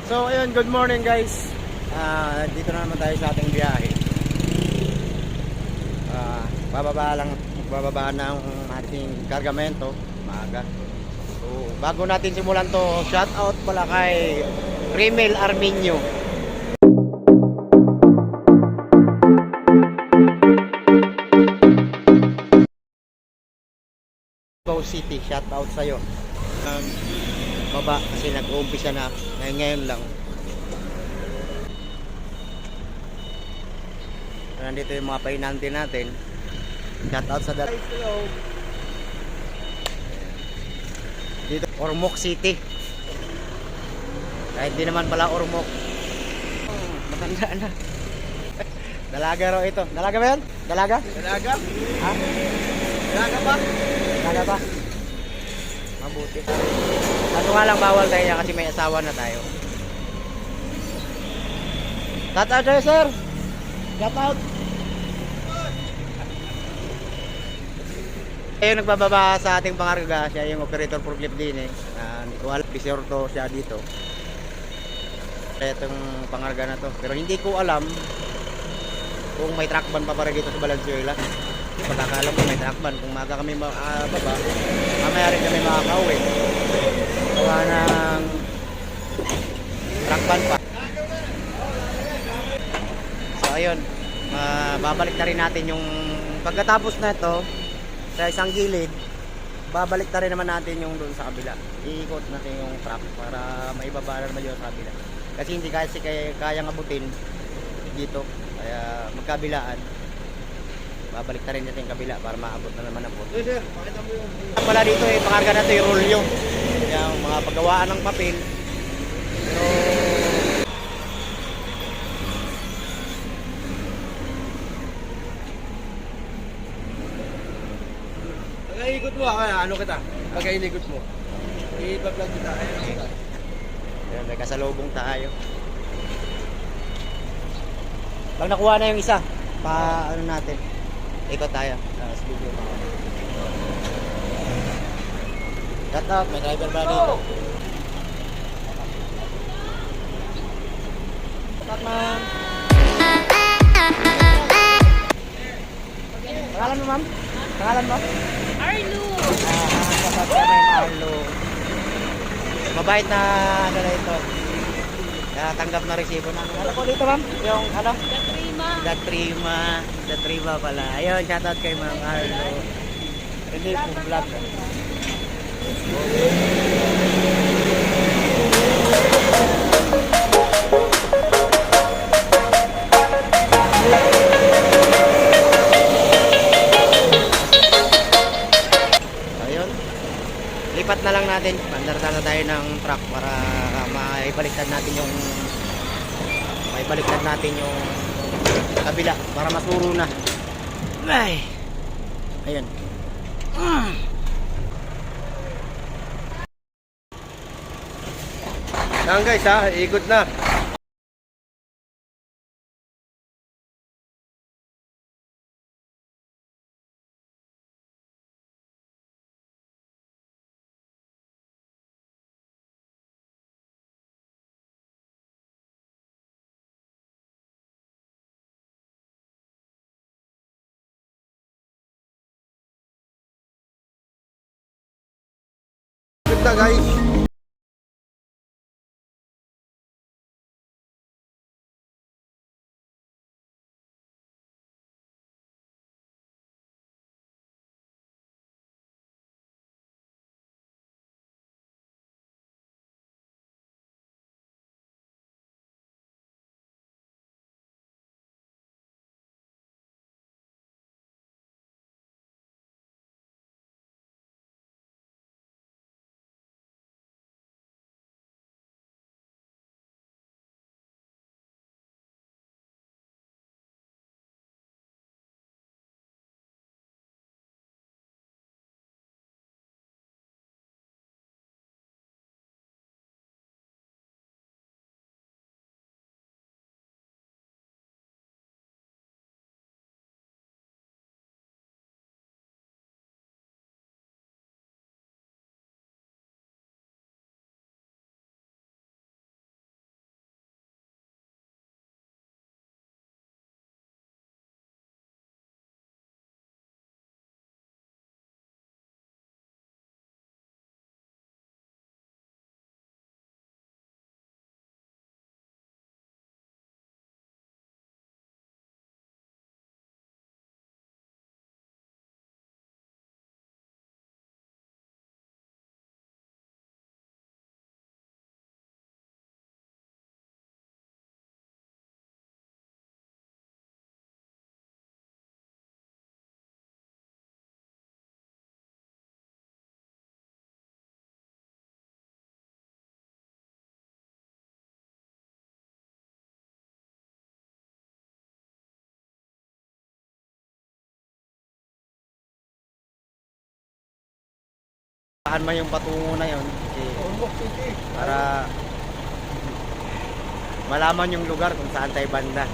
So ayun, good morning guys. Dito na naman tayo sa ating biyahe. Magbababa ng ating kargamento maaga. So bago natin simulan to, shout out pala kay Rimel Arminio. Go City, shout out sa'yo. Baba kasi nag-uumpisa na ngayon lang. Nandito yung mga painante natin. Shout out sa dito Ormoc City. Kahit di naman pala Ormoc. Matanda na. Dalaga raw ito. Dalaga ba yan? Dalaga? Dalaga? Ha? Dalaga ba? Dalaga ba? Mabuti. Kaso nga lang bawal tayo niya kasi may asawa na tayo. Shout out sa'yo, sir. Shout out. Yung nagbababa sa ating pangarga, siya yung operator forklift din eh. Hindi ko alam, bisorto siya dito. Itong pangarga na to. Pero hindi ko alam kung may truck ban pa para dito sa Valenzuela. Pagkakalam ko may truck ban. Kung maga kami baba, mamaya rin kami makakauwi. Gawa ng truck ban pa. So ayun, babalik na rin natin yung pagkatapos na ito sa isang gilid, babalik na rin naman natin yung doon sa kabila. Iikot natin yung truck para maibaba naman yun sa kabila. Kasi hindi kasi kayang abutin dito. Kaya magkabilaan. Babalik na rin natin yung kabila para maabot na naman ang boat. Hey sir, pakita mo yung... Pala dito eh, pakarga na ito yung rolyo. Yung mga paggawaan ng papel. Pero pag-iikot mo, ano kita? Pag-iikot mo. I-vlog kita. Ayun kita. ayan, may kasalubong tayo. Pag nakuha na yung isa, pa ano natin, ikot tayo sa studio. Cut up, may driver ba dito? Cut up, ma'am. Pangalan mo, ma'am? Pangalan mo? Arlo! Kapag ka may Arlo. Mabait na ano na ito. Kaya tanggap na resibo na. Ano po dito, ma'am? Yung ano? Katrima! Datrima pala. Ayun, shoutout kay Ma'am Arlo. Hindi po vlog. Ayun. Lipat na lang natin. Pandarta na tayo ng truck para maibaliktad natin yung kabila para masuro na. Ay. Ayun. Yan guys ha, ikot na. Ikot na guys. Saan man yung patungo na yun. Kasi para malaman yung lugar kung saan tayo banda.